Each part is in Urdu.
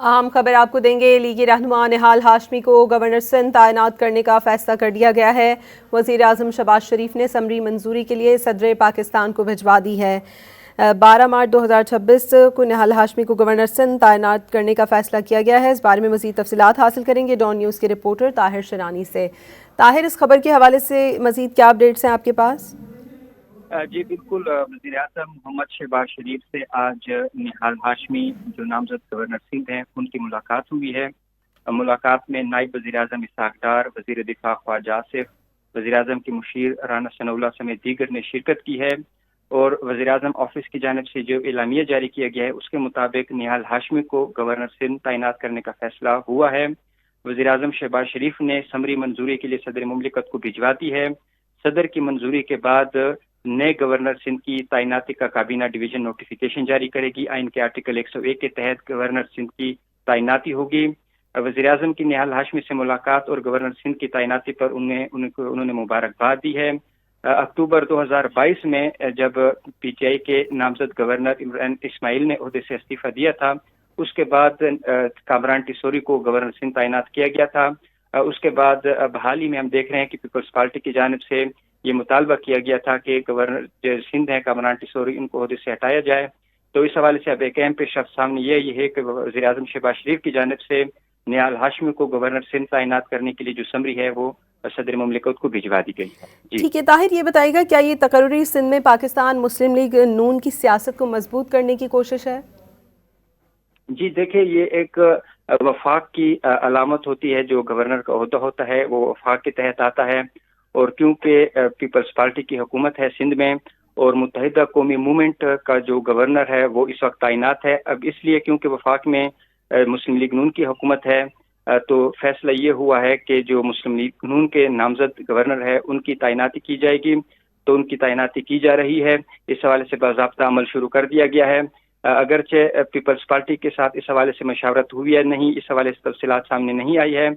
اہم خبر آپ کو دیں گے، لیگی رہنما نہال ہاشمی کو گورنر سندھ تعینات کرنے کا فیصلہ کر لیا گیا ہے۔ وزیر اعظم شہباز شریف نے سمری منظوری کے لیے صدر پاکستان کو بھجوا دی ہے۔ 12 مارچ 2026 کو نہال ہاشمی کو گورنر سندھ تعینات کرنے کا فیصلہ کیا گیا ہے۔ اس بارے میں مزید تفصیلات حاصل کریں گے ڈان نیوز کے رپورٹر طاہر شنانی سے۔ طاہر، اس خبر کے حوالے سے مزید کیا اپڈیٹس ہیں آپ کے پاس؟ جی بالکل، وزیر اعظم محمد شہباز شریف سے آج نہال ہاشمی جو نامزد گورنر سندھ ہیں ان کی ملاقات ہوئی ہے۔ ملاقات میں نائب وزیر اعظم اسحاق ڈار، وزیر دفاع خواجہ آصف، وزیر اعظم کی مشیر رانا ثناء اللہ سمیت دیگر نے شرکت کی ہے، اور وزیر اعظم آفس کی جانب سے جو اعلامیہ جاری کیا گیا ہے اس کے مطابق نہال ہاشمی کو گورنر سندھ تعینات کرنے کا فیصلہ ہوا ہے۔ وزیر اعظم شہباز شریف نے سمری منظوری کے لیے صدر مملکت کو بھجوا دی ہے۔ صدر کی منظوری کے بعد نئے گورنر سندھ کی تعیناتی کا کابینہ ڈویژن نوٹیفیکیشن جاری کرے گی۔ آئین کے آرٹیکل 101 کے تحت گورنر سندھ کی تعیناتی ہوگی۔ وزیر اعظم کی نہال ہاشمی سے ملاقات اور گورنر سندھ کی تعیناتی پر انہوں نے مبارکباد دی ہے۔ اکتوبر 2022 میں جب پی ٹی آئی کے نامزد گورنر عمران اسماعیل نے عہدے سے استعفیٰ دیا تھا، اس کے بعد کامران ٹیسوری کو گورنر سندھ تعینات کیا گیا تھا۔ اس کے بعد اب حال ہی میں ہم دیکھ رہے ہیں کہ پیپلز پارٹی کی جانب سے یہ مطالبہ کیا گیا تھا کہ گورنر سندھ ہے کامران ٹیسوری، ان کو عہدے سے ہٹایا جائے۔ تو اس حوالے سے اب ایک اہم پیش رفت سامنے یہ ہے کہ وزیر اعظم شہباز شریف کی جانب سے نہال ہاشمی کو گورنر سندھ تعینات کرنے کے لیے جو سمری ہے وہ صدر مملکت کو بھجوا دی گئی ہے۔ ٹھیک ہے طاہر، یہ بتائیے گا کیا یہ تقرری سندھ میں پاکستان مسلم لیگ نون کی سیاست کو مضبوط کرنے کی کوشش ہے؟ جی دیکھیں، یہ ایک وفاق کی علامت ہوتی ہے۔ جو گورنر کا عہدہ ہوتا ہے وہ وفاق کے تحت آتا ہے، اور کیونکہ پیپلز پارٹی کی حکومت ہے سندھ میں اور متحدہ قومی موومنٹ کا جو گورنر ہے وہ اس وقت تعینات ہے، اب اس لیے کیونکہ وفاق میں مسلم لیگ نون کی حکومت ہے تو فیصلہ یہ ہوا ہے کہ جو مسلم لیگ نون کے نامزد گورنر ہے ان کی تعیناتی کی جائے گی۔ تو ان کی تعیناتی کی جا رہی ہے۔ اس حوالے سے باضابطہ عمل شروع کر دیا گیا ہے۔ اگرچہ پیپلز پارٹی کے ساتھ اس حوالے سے مشاورت ہوئی ہے نہیں، اس حوالے سے تفصیلات سامنے نہیں آئی ہے،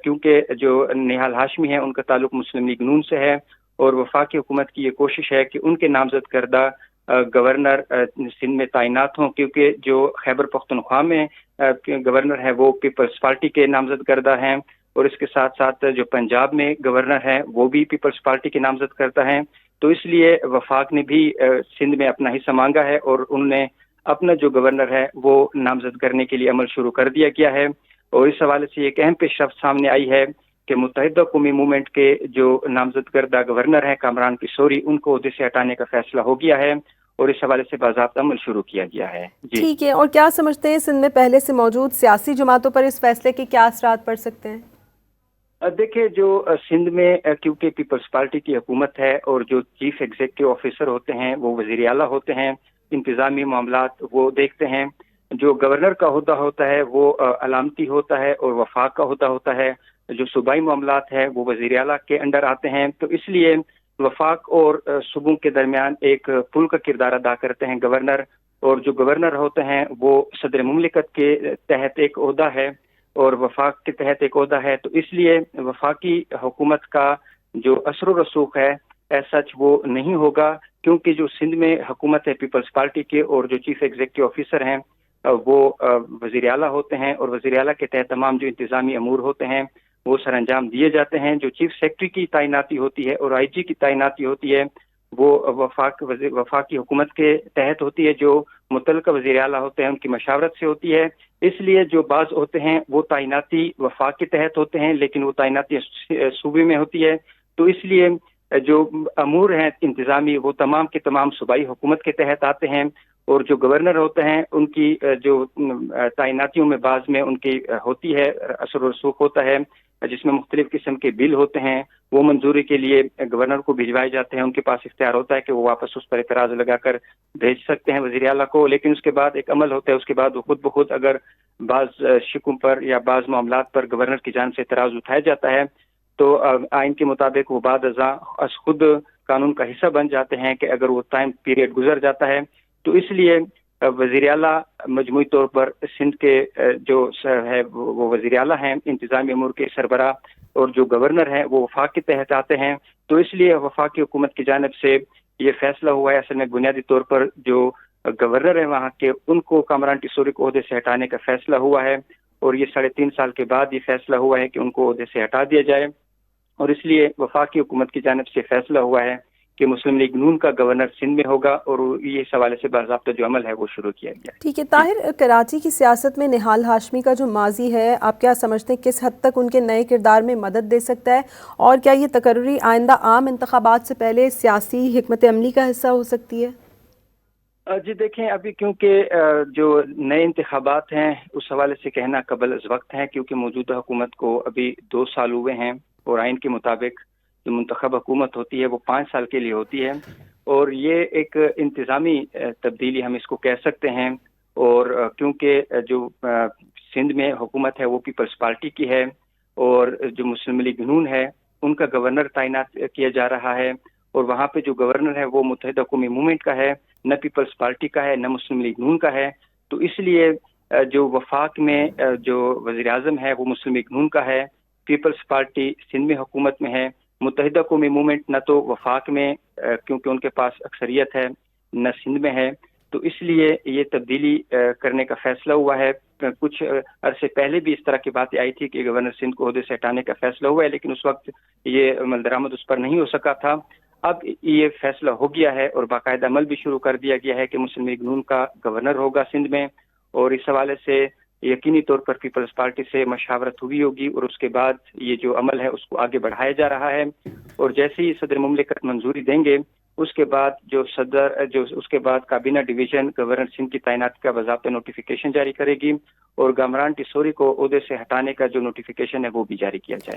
کیونکہ جو نہال ہاشمی ہے ان کا تعلق مسلم لیگ نون سے ہے، اور وفاقی حکومت کی یہ کوشش ہے کہ ان کے نامزد کردہ گورنر سندھ میں تعینات ہوں، کیونکہ جو خیبر پختونخوا میں گورنر ہے وہ پیپلز پارٹی کے نامزد کردہ ہیں، اور اس کے ساتھ ساتھ جو پنجاب میں گورنر ہے وہ بھی پیپلز پارٹی کے نامزد کردہ ہیں۔ تو اس لیے وفاق نے بھی سندھ میں اپنا حصہ مانگا ہے، اور انہوں نے اپنا جو گورنر ہے وہ نامزد کرنے کے لیے عمل شروع کر دیا گیا ہے۔ اور اس حوالے سے ایک اہم پیش رفت سامنے آئی ہے کہ متحدہ قومی موومنٹ کے جو نامزد کردہ گورنر ہیں کامران ٹیسوری، ان کو عہدے سے ہٹانے کا فیصلہ ہو گیا ہے، اور اس حوالے سے باضابطہ عمل شروع کیا گیا ہے۔ جی ٹھیک ہے، اور کیا سمجھتے ہیں سندھ میں پہلے سے موجود سیاسی جماعتوں پر اس فیصلے کے کیا اثرات پڑ سکتے ہیں؟ دیکھیں، جو سندھ میں کیونکہ پیپلز پارٹی کی حکومت ہے اور جو چیف ایگزیکٹو آفیسر ہوتے ہیں وہ وزیر اعلیٰ ہوتے ہیں، انتظامی معاملات وہ دیکھتے ہیں۔ جو گورنر کا عہدہ ہوتا ہے وہ علامتی ہوتا ہے، اور وفاق کا عہدہ ہوتا ہے جو صوبائی معاملات ہے وہ وزیر اعلیٰ کے انڈر آتے ہیں۔ تو اس لیے وفاق اور صوبوں کے درمیان ایک پل کا کردار ادا کرتے ہیں گورنر، اور جو گورنر ہوتے ہیں وہ صدر مملکت کے تحت ایک عہدہ ہے اور وفاق کے تحت ایک عہدہ ہے۔ تو اس لیے وفاقی حکومت کا جو اثر و رسوخ ہے سچ وہ نہیں ہوگا، کیونکہ جو سندھ میں حکومت ہے پیپلز پارٹی کے، اور جو چیف ایگزیکٹو آفیسر ہیں وہ وزیر اعلیٰ ہوتے ہیں، اور وزیر اعلیٰ کے تحت تمام جو انتظامی امور ہوتے ہیں وہ سر انجام دیے جاتے ہیں۔ جو چیف سیکرٹری کی تعیناتی ہوتی ہے اور آئی جی کی تعیناتی ہوتی ہے وہ وفاقی حکومت کے تحت ہوتی ہے، جو متعلقہ وزیر اعلیٰ ہوتے ہیں ان کی مشاورت سے ہوتی ہے۔ اس لیے جو بعض ہوتے ہیں وہ تعیناتی وفاق کے تحت ہوتے ہیں، لیکن وہ تعیناتی صوبے میں ہوتی ہے۔ تو اس لیے جو امور ہیں انتظامی وہ تمام کے تمام صوبائی حکومت کے تحت آتے ہیں، اور جو گورنر ہوتے ہیں ان کی جو تعیناتیوں میں بعض میں ان کی ہوتی ہے اثر و رسوخ ہوتا ہے، جس میں مختلف قسم کے بل ہوتے ہیں، وہ منظوری کے لیے گورنر کو بھجوائے جاتے ہیں۔ ان کے پاس اختیار ہوتا ہے کہ وہ واپس اس پر اعتراض لگا کر بھیج سکتے ہیں وزیر اعلیٰ کو، لیکن اس کے بعد ایک عمل ہوتا ہے، اس کے بعد وہ خود بخود اگر بعض شکوں پر یا بعض معاملات پر گورنر کی جانب سے اعتراض اٹھایا جاتا ہے تو آئین کے مطابق وہ بعد ازاں از خود قانون کا حصہ بن جاتے ہیں کہ اگر وہ ٹائم پیریڈ گزر جاتا ہے۔ تو اس لیے وزیر اعلیٰ مجموعی طور پر سندھ کے جو ہے وہ وزیر اعلیٰ ہیں، انتظامی امور کے سربراہ، اور جو گورنر ہیں وہ وفاق کے تحت آتے ہیں۔ تو اس لیے وفاقی حکومت کی جانب سے یہ فیصلہ ہوا ہے۔ اصل میں بنیادی طور پر جو گورنر ہیں وہاں کے، ان کو کامران ٹیسوری کو عہدے سے ہٹانے کا فیصلہ ہوا ہے، اور یہ 3.5 سال کے بعد یہ فیصلہ ہوا ہے کہ ان کو عہدے سے ہٹا دیا جائے، اور اس لیے وفاقی حکومت کی جانب سے فیصلہ ہوا ہے کہ مسلم لیگ نون کا گورنر سندھ میں ہوگا، اور یہ اس حوالے سے باضابطہ جو عمل ہے وہ شروع کیا گیا ہے۔ ٹھیک ہے طاہر، کراچی کی سیاست میں نہال ہاشمی کا جو ماضی ہے، آپ کیا سمجھتے ہیں کس حد تک ان کے نئے کردار میں مدد دے سکتا ہے، اور کیا یہ تقرری آئندہ عام انتخابات سے پہلے سیاسی حکمت عملی کا حصہ ہو سکتی ہے؟ جی دیکھیں، ابھی کیونکہ جو نئے انتخابات ہیں اس حوالے سے کہنا قبل از وقت ہے، کیونکہ موجودہ حکومت کو ابھی 2 سال ہوئے ہیں، اور آئین کے مطابق جو منتخب حکومت ہوتی ہے وہ 5 سال کے لیے ہوتی ہے، اور یہ ایک انتظامی تبدیلی ہم اس کو کہہ سکتے ہیں، اور کیونکہ جو سندھ میں حکومت ہے وہ پیپلز پارٹی کی ہے، اور جو مسلم لیگ نون ہے ان کا گورنر تعینات کیا جا رہا ہے، اور وہاں پہ جو گورنر ہے وہ متحدہ قومی موومنٹ کا ہے، نہ پیپلز پارٹی کا ہے، نہ مسلم لیگ نون کا ہے، تو اس لیے جو وفاق میں جو وزیر اعظم ہے وہ مسلم لیگ نون کا ہے، پیپلز پارٹی سندھ میں حکومت میں ہے، متحدہ قومی موومنٹ نہ تو وفاق میں کیونکہ ان کے پاس اکثریت ہے، نہ سندھ میں ہے، تو اس لیے یہ تبدیلی کرنے کا فیصلہ ہوا ہے۔ کچھ عرصے پہلے بھی اس طرح کی باتیں آئی تھی کہ گورنر سندھ کو عہدے سے ہٹانے کا فیصلہ ہوا ہے، لیکن اس وقت یہ عمل درآمد اس پر نہیں ہو سکا تھا۔ اب یہ فیصلہ ہو گیا ہے اور باقاعدہ عمل بھی شروع کر دیا گیا ہے کہ مسلم لیگ نون کا گورنر ہوگا سندھ میں، اور اس حوالے سے یقینی طور پر پیپلز پارٹی سے مشاورت ہوئی ہوگی، اور اس کے بعد یہ جو عمل ہے اس کو آگے بڑھایا جا رہا ہے، اور جیسے ہی صدر مملکت منظوری دیں گے اس کے بعد اس کے بعد کابینہ ڈویژن گورنر سندھ کی تعیناتی کا باضابطہ نوٹیفیکیشن جاری کرے گی، اور کامران ٹیسوری کو عہدے سے ہٹانے کا جو نوٹیفیکیشن ہے وہ بھی جاری کیا جائے گا۔